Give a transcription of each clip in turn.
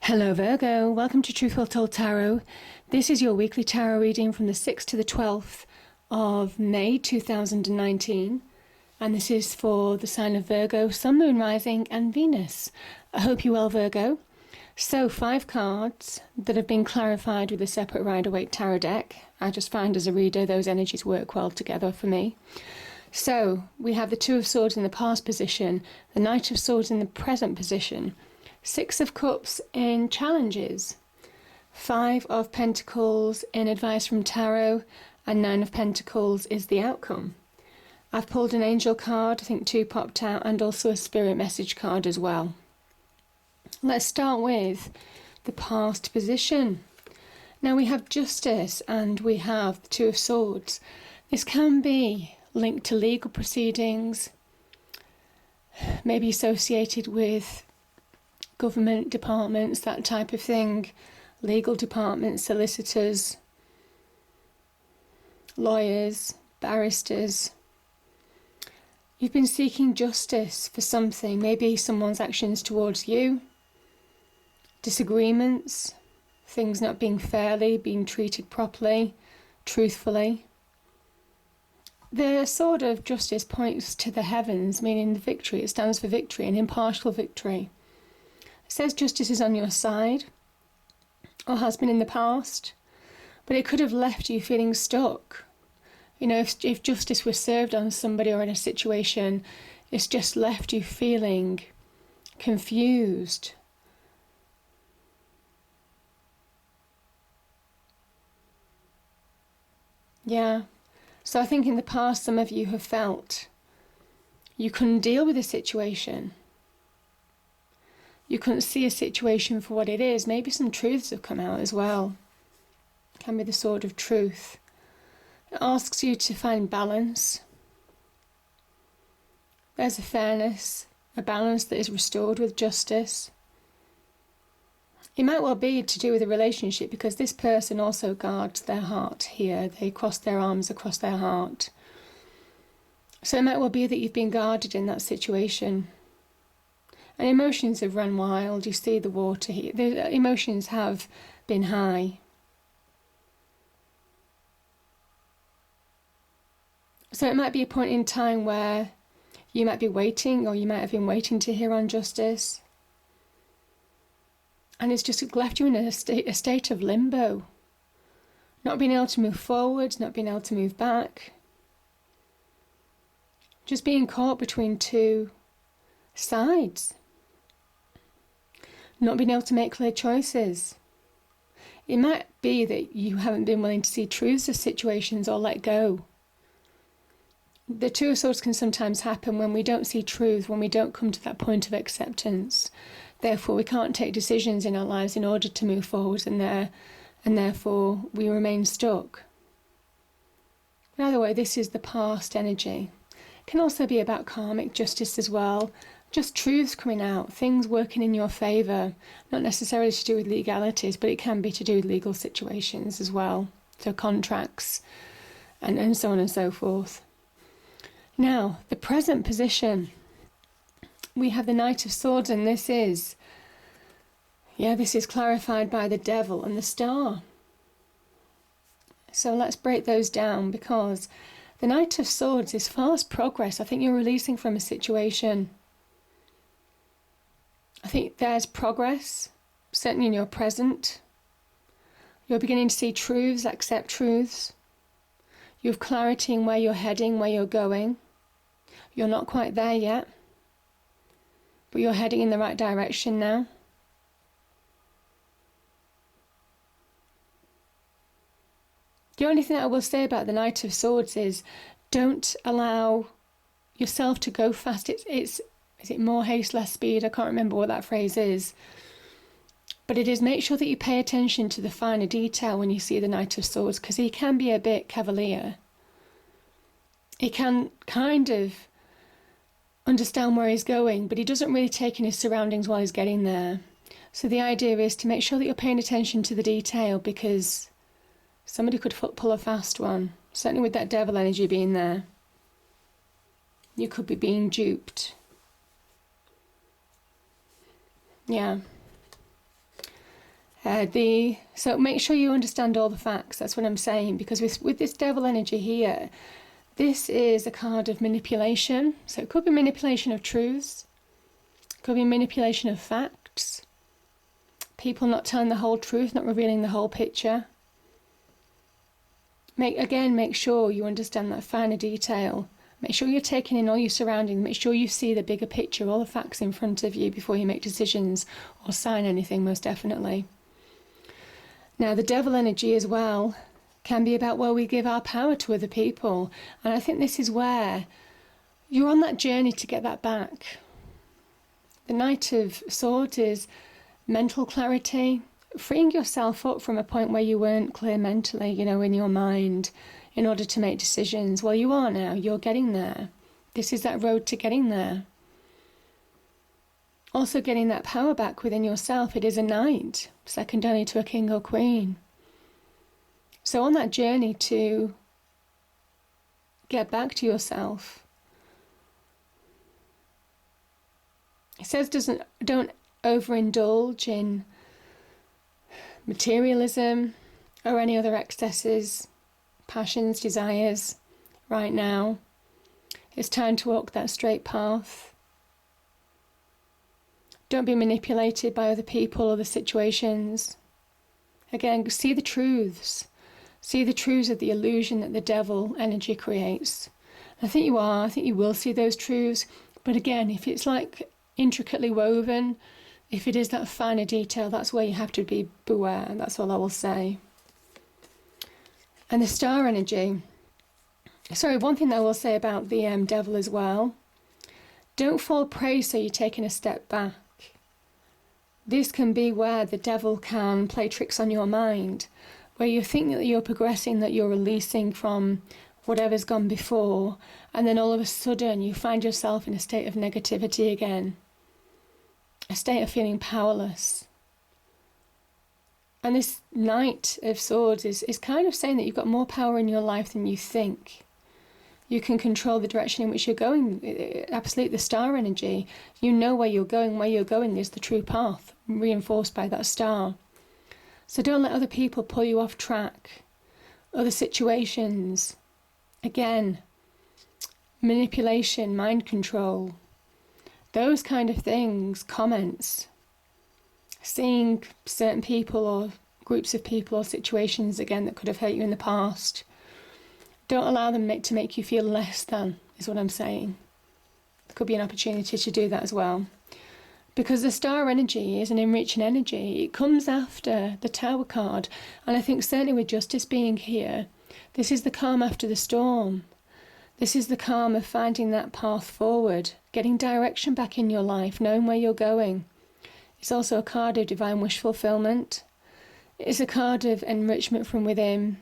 Hello Virgo, welcome to Truthful Told Tarot. This is your weekly tarot reading from the 6th to the 12th of May 2019, and this is for the sign of Virgo, Sun, Moon, Rising and Venus. I hope you're well, Virgo. So 5 cards that have been clarified with a separate Rider-Waite tarot deck. I just find as a reader those energies work well together for me. So we have the Two of Swords in the past position, the Knight of Swords in the present position, 6 of Cups in challenges, 5 of Pentacles in advice from Tarot, and 9 of Pentacles is the outcome. I've pulled an angel card, I think 2 popped out, and also a spirit message card as well. Let's start with the past position. Now we have Justice and we have the Two of Swords. This can be linked to legal proceedings, maybe associated with government departments, that type of thing, legal departments, solicitors, lawyers, barristers. You've been seeking justice for something, maybe someone's actions towards you, disagreements, things not being fairly, being treated properly, truthfully. The sword of justice points to the heavens, meaning the victory. It stands for victory, an impartial victory. It says justice is on your side, or has been in the past, but it could have left you feeling stuck. You know, if justice was served on somebody or in a situation, it's just left you feeling confused. Yeah, so I think in the past some of you have felt you couldn't deal with a situation. You couldn't see a situation for what it is. Maybe some truths have come out as well. It can be the sword of truth. It asks you to find balance. There's a fairness, a balance that is restored with justice. It might well be to do with a relationship, because this person also guards their heart here. They cross their arms across their heart. So it might well be that you've been guarded in that situation. And emotions have run wild. You see the water here. The emotions have been high. So it might be a point in time where you might be waiting, or you might have been waiting to hear on justice. And it's just left you in a state of limbo. Not being able to move forward, not being able to move back. Just being caught between two sides. Not being able to make clear choices. It might be that you haven't been willing to see truths of situations or let go. The Two of Swords can sometimes happen when we don't see truth, when we don't come to that point of acceptance. Therefore, we can't take decisions in our lives in order to move forward, and therefore we remain stuck. Either way, this is the past energy. It can also be about karmic justice as well. Just truths coming out, things working in your favour, not necessarily to do with legalities, but it can be to do with legal situations as well. So contracts and so on and so forth. Now, the present position. We have the Knight of Swords, and this is clarified by the Devil and the Star. So let's break those down, because the Knight of Swords is fast progress. I think you're releasing from a situation. I think there's progress, certainly in your present. You're beginning to see truths, accept truths. You have clarity in where you're heading, where you're going. You're not quite there yet, but you're heading in the right direction now. The only thing that I will say about the Knight of Swords is don't allow yourself to go fast. Is it more haste, less speed? I can't remember what that phrase is. But it is, make sure that you pay attention to the finer detail when you see the Knight of Swords, because he can be a bit cavalier. He can kind of understand where he's going, but he doesn't really take in his surroundings while he's getting there. So the idea is to make sure that you're paying attention to the detail, because somebody could pull a fast one, certainly with that Devil energy being there. You could be being duped. Yeah. So make sure you understand all the facts. That's what I'm saying, because with this devil energy here, this is a card of manipulation. So it could be manipulation of truths, it could be manipulation of facts, people not telling the whole truth, not revealing the whole picture. Make sure you understand that finer detail. Make sure you're taking in all your surroundings. Make sure you see the bigger picture, all the facts in front of you before you make decisions or sign anything, most definitely. Now, the devil energy as well can be about where we give our power to other people. And I think this is where you're on that journey to get that back. The Knight of Swords is mental clarity, freeing yourself up from a point where you weren't clear mentally, in your mind, in order to make decisions. Well, you are now. You're getting there. This is that road to getting there. Also getting that power back within yourself. It is a knight, second only to a king or queen. So on that journey to get back to yourself, it says don't overindulge in materialism or any other excesses, passions, desires right now. It's time to walk that straight path. Don't be manipulated by other people or the situations. Again, see the truths. See the truths of the illusion that the devil energy creates. I think you are. I think you will see those truths. But again, if it's like intricately woven, if it is that finer detail, that's where you have to be beware. That's all I will say. And the star energy. Sorry, one thing that I will say about the devil as well. Don't fall prey so you're taking a step back. This can be where the devil can play tricks on your mind, where you think that you're progressing, that you're releasing from whatever's gone before, and then all of a sudden you find yourself in a state of negativity again, a state of feeling powerless. And this Knight of Swords is kind of saying that you've got more power in your life than you think. You can control the direction in which you're going. Absolutely, the star energy. You know where you're going. Where you're going is the true path, reinforced by that star. So don't let other people pull you off track. Other situations. Again, manipulation, mind control. Those kind of things, comments. Seeing certain people or groups of people or situations, again, that could have hurt you in the past. Don't allow them to make you feel less than, is what I'm saying. There could be an opportunity to do that as well. Because the star energy is an enriching energy. It comes after the Tower card. And I think certainly with justice being here, this is the calm after the storm. This is the calm of finding that path forward, getting direction back in your life, knowing where you're going. It's also a card of divine wish fulfillment. It's a card of enrichment from within,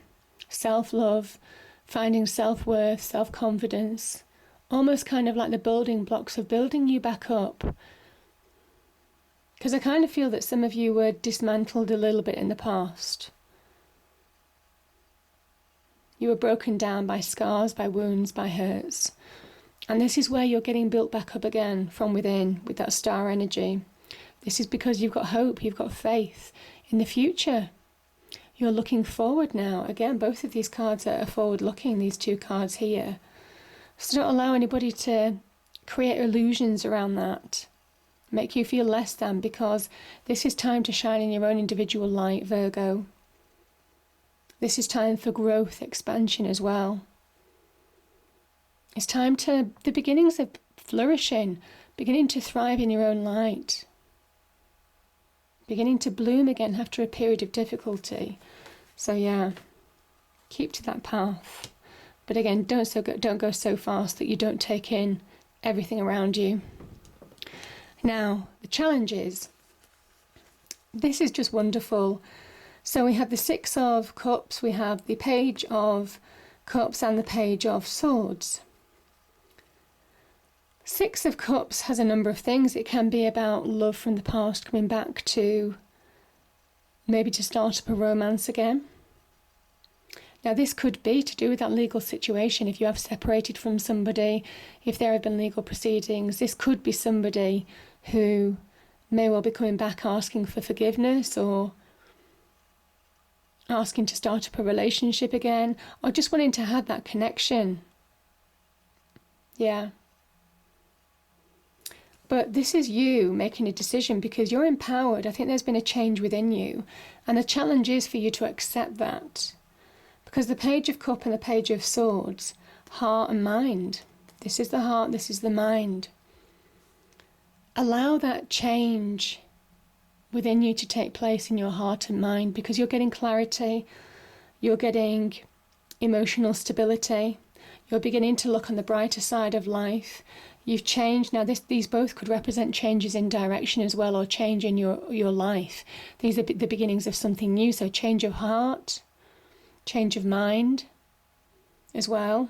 self-love, finding self-worth, self-confidence, almost kind of like the building blocks of building you back up. Because I kind of feel that some of you were dismantled a little bit in the past. You were broken down by scars, by wounds, by hurts. And this is where you're getting built back up again from within with that star energy. This is because you've got hope, you've got faith in the future. You're looking forward now. Again, both of these cards are forward-looking, these two cards here. So don't allow anybody to create illusions around that, make you feel less than, because this is time to shine in your own individual light, Virgo. This is time for growth, expansion as well. It's time to the beginnings of flourishing, beginning to thrive in your own light. Beginning to bloom again after a period of difficulty. So yeah, keep to that path. But again, don't go so fast that you don't take in everything around you. Now, the challenge is, this is just wonderful. So we have the Six of Cups, we have the Page of Cups and the Page of Swords. Six of Cups has a number of things. It can be about love from the past coming back to maybe to start up a romance again. Now this could be to do with that legal situation. If you have separated from somebody, if there have been legal proceedings, this could be somebody who may well be coming back asking for forgiveness, or asking to start up a relationship again, or just wanting to have that connection. Yeah. But this is you making a decision because you're empowered. I think there's been a change within you. And the challenge is for you to accept that. Because the Page of Cups and the Page of Swords, heart and mind. This is the heart, this is the mind. Allow that change within you to take place in your heart and mind, because you're getting clarity, you're getting emotional stability, you're beginning to look on the brighter side of life. You've changed. Now these both could represent changes in direction as well, or change in your life. These are the beginnings of something new. So change of heart, change of mind as well.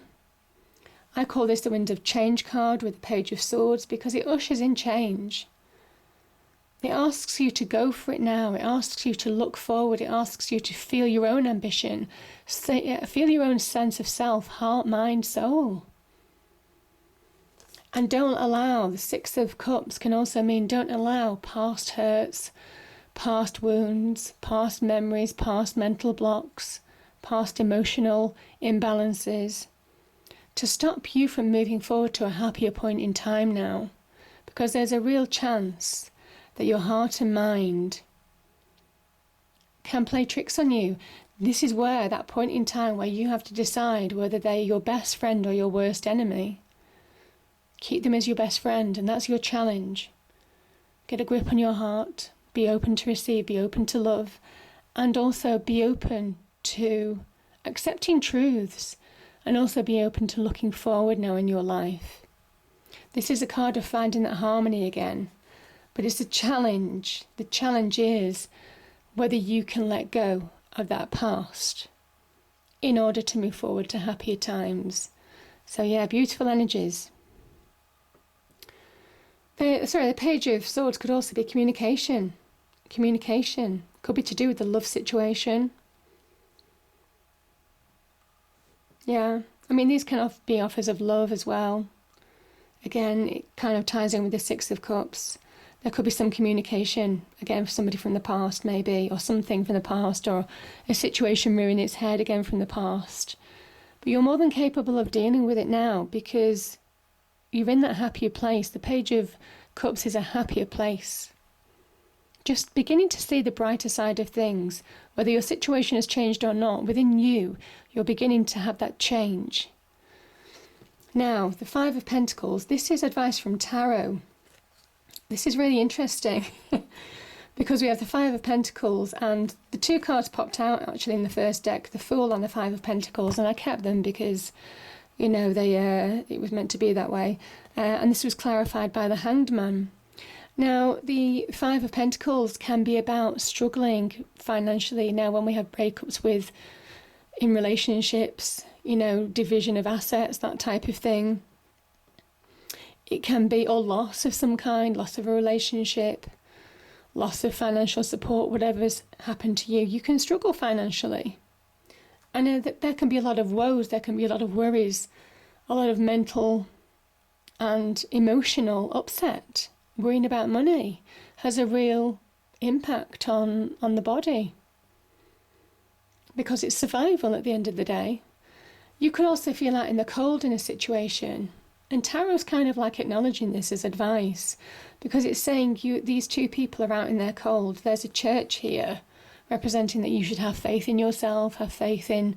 I call this the Wind of Change card with the Page of Swords because it ushers in change. It asks you to go for it now. It asks you to look forward. It asks you to feel your own ambition, feel your own sense of self, heart, mind, soul. And don't allow, the Six of Cups can also mean don't allow past hurts, past wounds, past memories, past mental blocks, past emotional imbalances to stop you from moving forward to a happier point in time now. Because there's a real chance that your heart and mind can play tricks on you. This is where, that point in time where you have to decide whether they're your best friend or your worst enemy. Keep them as your best friend, and that's your challenge. Get a grip on your heart, be open to receive, be open to love, and also be open to accepting truths, and also be open to looking forward now in your life. This is a card of finding that harmony again, but it's a challenge. The challenge is whether you can let go of that past in order to move forward to happier times. So yeah, beautiful energies. The Page of Swords could also be communication. Communication could be to do with the love situation. Yeah, I mean, these can be offers of love as well. Again, it kind of ties in with the Six of Cups. There could be some communication, again, for somebody from the past maybe, or something from the past, or a situation rearing its head again from the past. But you're more than capable of dealing with it now because you're in that happier place. The Page of Cups is a happier place. Just beginning to see the brighter side of things. Whether your situation has changed or not, within you, you're beginning to have that change. Now, the Five of Pentacles, this is advice from Tarot. This is really interesting because we have the Five of Pentacles and the two cards popped out actually in the first deck, the Fool and the Five of Pentacles, and I kept them because, you know, it was meant to be that way. And this was clarified by the Hanged Man. Now, the Five of Pentacles can be about struggling financially. Now, when we have breakups in relationships, you know, division of assets, that type of thing. It can be, or loss of some kind, loss of a relationship, loss of financial support, whatever's happened to you. You can struggle financially. I know that there can be a lot of woes, there can be a lot of worries, a lot of mental and emotional upset. Worrying about money has a real impact on the body because it's survival at the end of the day. You could also feel out in the cold in a situation. And Tarot's kind of like acknowledging this as advice because it's saying these two people are out in their cold. There's a church here representing that you should have faith in yourself, have faith in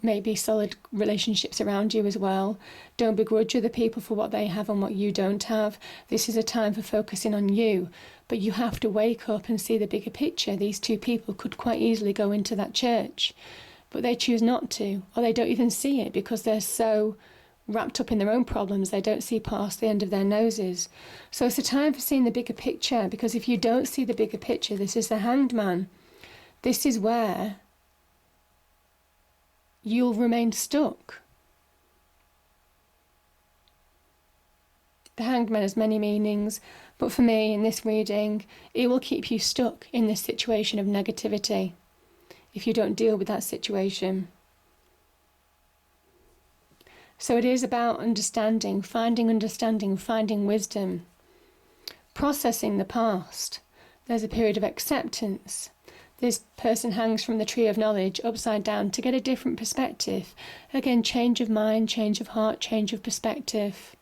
maybe solid relationships around you as well. Don't begrudge other people for what they have and what you don't have. This is a time for focusing on you, but you have to wake up and see the bigger picture. These two people could quite easily go into that church, but they choose not to, or they don't even see it because they're so wrapped up in their own problems, they don't see past the end of their noses. So it's a time for seeing the bigger picture, because if you don't see the bigger picture, this is the Hanged Man. This is where you'll remain stuck. The Hanged Man has many meanings, but for me, in this reading, it will keep you stuck in this situation of negativity if you don't deal with that situation. So it is about understanding, finding wisdom, processing the past. There's a period of acceptance. This person hangs from the tree of knowledge upside down to get a different perspective. Again, change of mind, change of heart, change of perspective.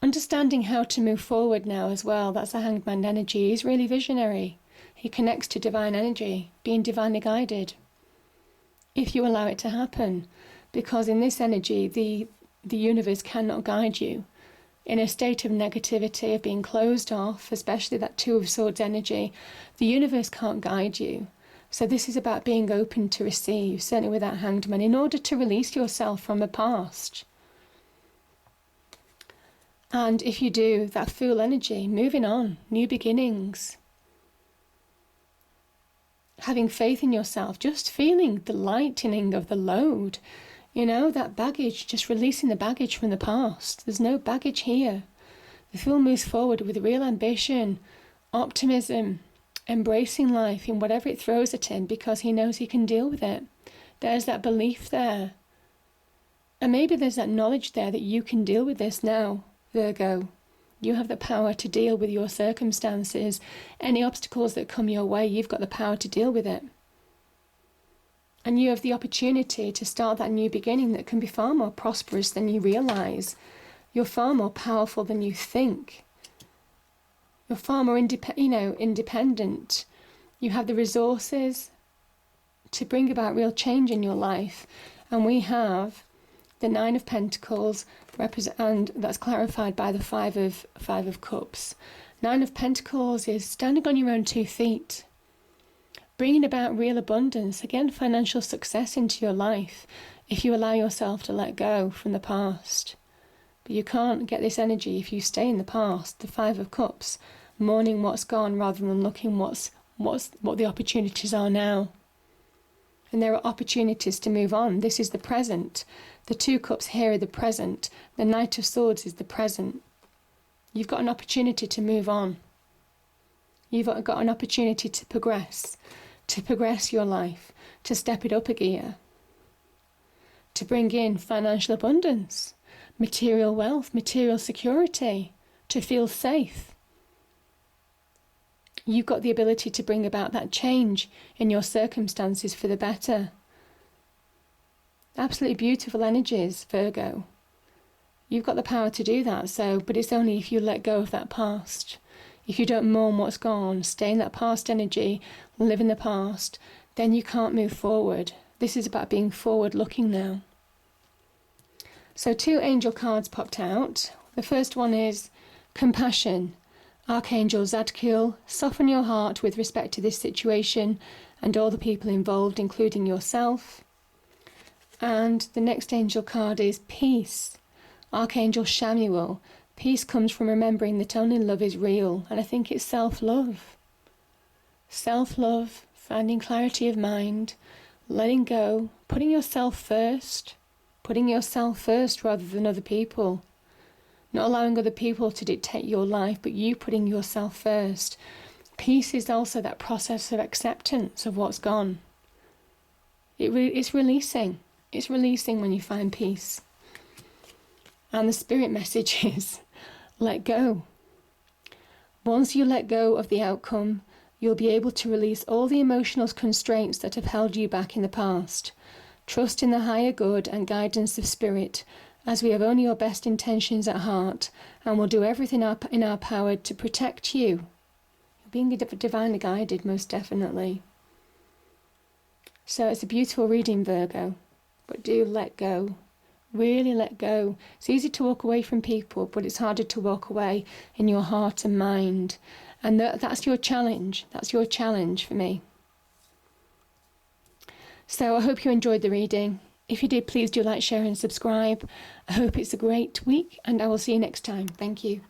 Understanding how to move forward now as well. That's a Hanged Man energy. He's really visionary. He connects to divine energy, being divinely guided, if you allow it to happen. Because in this energy, the universe cannot guide you. In a state of negativity, of being closed off, especially that Two of Swords energy, the universe can't guide you. So this is about being open to receive, certainly with that Hanged Man, in order to release yourself from the past. And if you do, that Fool energy, moving on, new beginnings. Having faith in yourself, just feeling the lightening of the load. You know, that baggage, just releasing the baggage from the past. There's no baggage here. The Fool moves forward with real ambition, optimism, embracing life in whatever it throws at him because he knows he can deal with it. There's that belief there. And maybe there's that knowledge there that you can deal with this now, Virgo. You have the power to deal with your circumstances. Any obstacles that come your way, you've got the power to deal with it. And you have the opportunity to start that new beginning that can be far more prosperous than you realise. You're far more powerful than you think. You're far more independent. You have the resources to bring about real change in your life. And we have the Nine of Pentacles, and that's clarified by the Five of Cups. Nine of Pentacles is standing on your own 2 feet. Bringing about real abundance, again, financial success into your life if you allow yourself to let go from the past. But you can't get this energy if you stay in the past. The Five of Cups, mourning what's gone rather than looking what the opportunities are now. And there are opportunities to move on. This is the present. The 2 cups here are the present. The Knight of Swords is the present. You've got an opportunity to move on. You've got an opportunity to progress your life, to step it up a gear, to bring in financial abundance, material wealth, material security, to feel safe. You've got the ability to bring about that change in your circumstances for the better. Absolutely beautiful energies, Virgo. You've got the power to do that, but it's only if you let go of that past. If you don't mourn what's gone, stay in that past energy, live in the past, then you can't move forward. This is about being forward-looking now. So 2 angel cards popped out. The first one is compassion. Archangel Zadkiel, soften your heart with respect to this situation and all the people involved, including yourself. And the next angel card is peace. Archangel Shamuel, peace comes from remembering that only love is real, and I think it's self-love. Self-love, finding clarity of mind, letting go, putting yourself first rather than other people. Not allowing other people to dictate your life, but you putting yourself first. Peace is also that process of acceptance of what's gone. It's releasing. It's releasing when you find peace. And the spirit message is, let go. Once you let go of the outcome, you'll be able to release all the emotional constraints that have held you back in the past. Trust in the higher good and guidance of spirit, as we have only your best intentions at heart, and will do everything in our power to protect you. You're being divinely guided, most definitely. So it's a beautiful reading, Virgo, but do let go. Really let go. It's easy to walk away from people, but it's harder to walk away in your heart and mind. And that's your challenge. That's your challenge for me. So I hope you enjoyed the reading. If you did, please do like, share and subscribe. I hope it's a great week, and I will see you next time. Thank you.